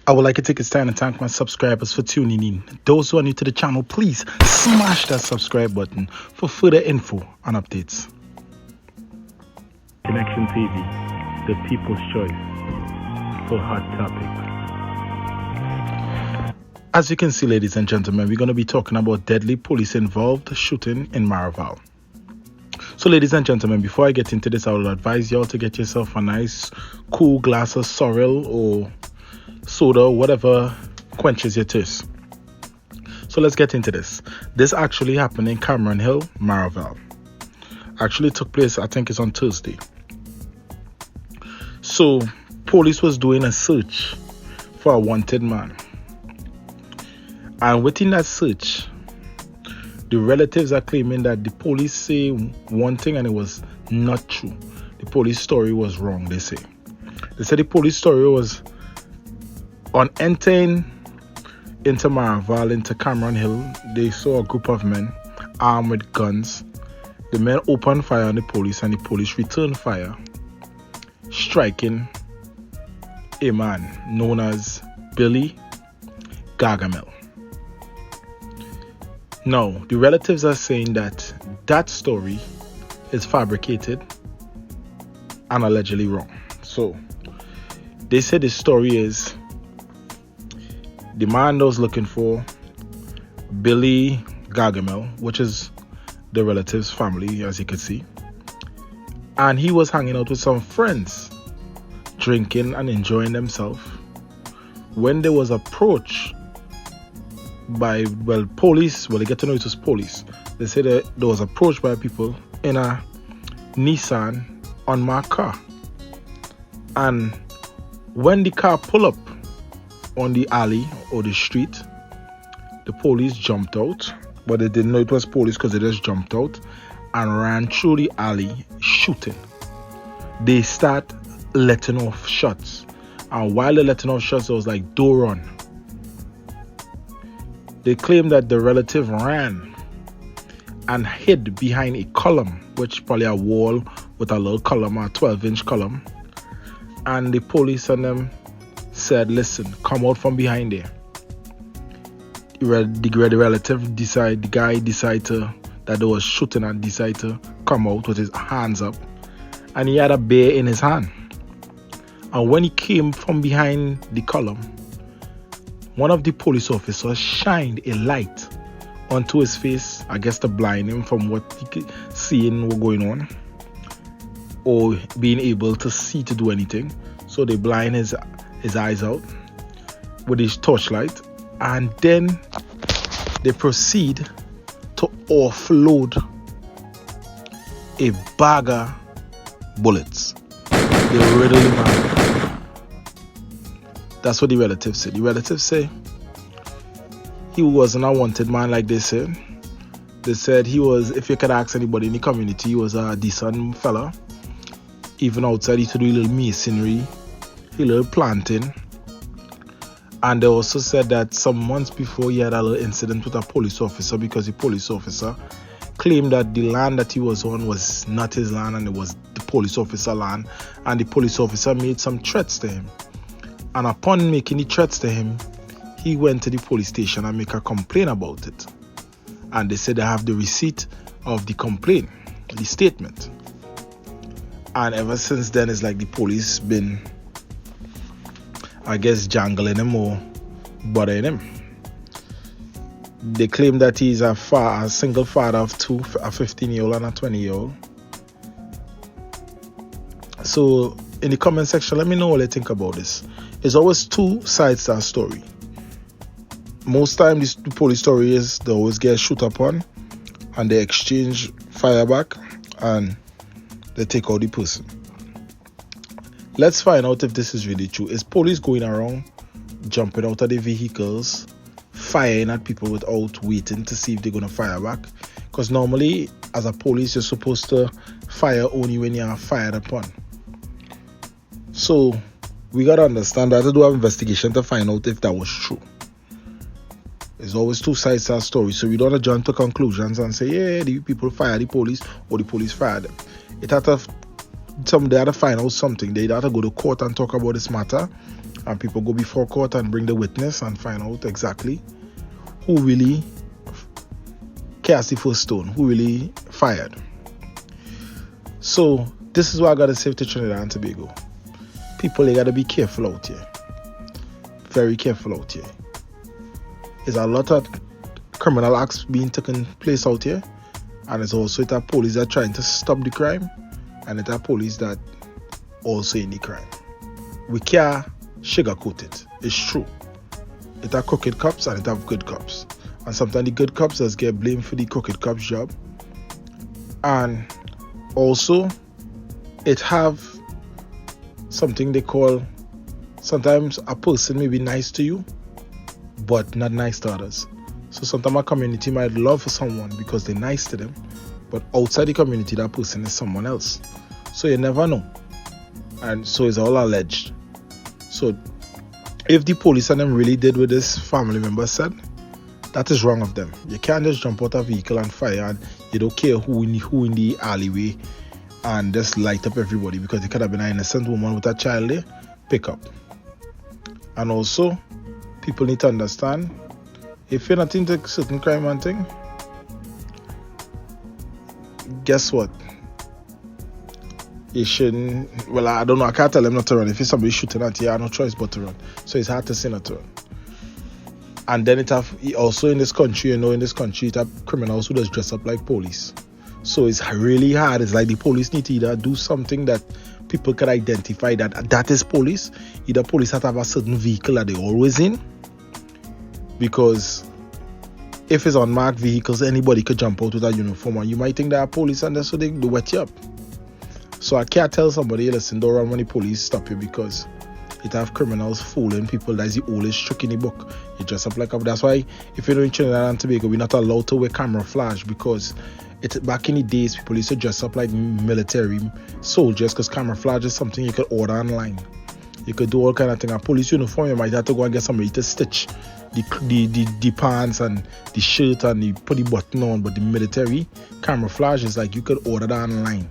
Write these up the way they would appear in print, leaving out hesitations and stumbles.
I would like to take this time to thank my subscribers for tuning in. Those who are new to the channel, please smash that subscribe button for further info and updates. Connection TV, the people's choice for hot topics. As you can see, ladies and gentlemen, we're going to be talking about deadly police-involved shooting in Maraval. So, ladies and gentlemen, before I get into this, I would advise y'all to get yourself a nice, cool glass of sorrel or soda, whatever quenches your thirst. So let's get into this. This actually happened in Cameron Hill, Maraval. Actually took place, I think it's on Thursday. So police was doing a search for a wanted man. And within that search, the relatives are claiming that the police say one thing and it was not true. The police story was wrong, they say. They said the police story was on entering into Maraval, into Cameron Hill, they saw a group of men armed with guns. The men opened fire on the police and the police returned fire, striking a man known as Billy Gargamel. Now, the relatives are saying that that story is fabricated and allegedly wrong. So, they said the story is the man that was looking for Billy Gargamel, which is the relative's family, as you can see. And he was hanging out with some friends, drinking and enjoying themselves, when there was approached by, police. Well, they get to know it was police. They said that there was approached by people in a Nissan unmarked car. And when the car pulled up on the alley or the street, the police jumped out, but they didn't know it was police because they just jumped out and ran through the alley shooting. They start letting off shots, and while they're letting off shots, it was like, "Don't run." They claim that the relative ran and hid behind a column, which probably a wall with a little column, a 12-inch column, and the police and them said, "Listen, come out from behind there." The relative decided, the guy decided that there was shooting and decided to come out with his hands up, and he had a bear in his hand. And when he came from behind the column, one of the police officers shined a light onto his face, I guess to blind him from what he could seeing what going on, or being able to see to do anything. So they blind his eyes out with his torchlight, and then they proceed to offload a bag of bullets. They riddle him out. That's what the relatives say. The relatives say he wasn't a wanted man like they said. They said he was, if you could ask anybody in the community, he was a decent fella. Even outside, he used to do a little masonry, a little planting. And they also said that some months before he had a little incident with a police officer because the police officer claimed that the land that he was on was not his land and it was the police officer land, and the police officer made some threats to him. And upon making the threats to him, he went to the police station and make a complaint about it. And they said they have the receipt of the complaint, the statement. And ever since then, it's like the police been, I guess, jangling him or bothering him. They claim that he's a single father of two, a 15-year-old and a 20-year-old. So in the comment section, let me know what you think about this. There's always two sides to our story. Most time the police story is they always get shoot upon and they exchange fire back and they take out the person. Let's find out if this is really true. Is police going around jumping out of the vehicles, firing at people without waiting to see if they're going to fire back? Because normally as a police you're supposed to fire only when you are fired upon. So we got to understand that to do an investigation to find out if that was true. There's always two sides to our story, so we don't want to jump to conclusions and say, yeah, the people fired the police or the police fired them. It had to, they had to find out something. They had to go to court and talk about this matter and people go before court and bring the witness and find out exactly who really cast the first stone, who really fired. So this is what I gotta say to Trinidad and Tobago. People, they gotta be careful out here. Very careful out here. There's a lot of criminal acts being taken place out here, and it's also the police that are trying to stop the crime, and it's the police that also in the crime. We can't sugarcoat it. It's true. It have crooked cops and it have good cops. And sometimes the good cops just get blamed for the crooked cops job. And also, it have something they call, sometimes a person may be nice to you, but not nice to others. So sometimes a community might love for someone because they're nice to them, but outside the community, that person is someone else. So you never know. And so it's all alleged. So if the police and them really did what this family member said, that is wrong of them. You can't just jump out of a vehicle and fire, and you don't care who in the alleyway and just light up everybody, because it could have been an innocent woman with a child there. Pick up. And also, people need to understand, if you're not into certain crime and thing, guess what? You shouldn't, well, I don't know, I can't tell them not to run. If it's somebody shooting at you, I have no choice but to run. So it's hard to say not to run. And then it have, also in this country, in this country, it have criminals who just dress up like police. So it's really hard. It's like the police need to either do something that people can identify that is police. Either police have to have a certain vehicle that they're always in. Because if it's unmarked vehicles, anybody could jump out with a uniform and you might think they're police, and so they wet you up. So I can't tell somebody, listen, don't run when the police stop you, because it have criminals fooling people. That's the oldest trick in the book. You dress up like a... That's why if you're in Trinidad and Tobago, we're not allowed to wear camouflage, because back in the days, people used to dress up like military soldiers, because camouflage is something you could order online. You could do all kind of things. A police uniform, you might have to go and get somebody to stitch the pants and the shirt and put the button on. But the military camouflage is like you could order that online.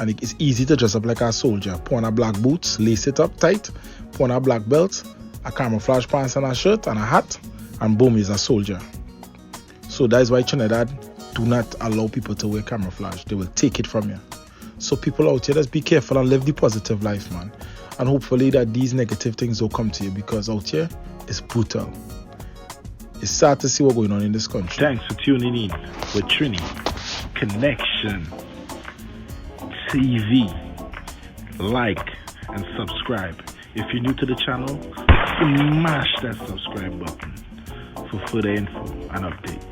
And it's easy to dress up like a soldier. Put on a black boots, lace it up tight, put on a black belt, a camouflage pants and a shirt and a hat, and boom, he's a soldier. So that is why Trinidad do not allow people to wear camouflage. They will take it from you. So people out here, just be careful and live the positive life, man. And hopefully that these negative things don't come to you, because out here, it's brutal. It's sad to see what's going on in this country. Thanks for tuning in with Trini Connection TV. Like and subscribe. If you're new to the channel, smash that subscribe button for further info and updates.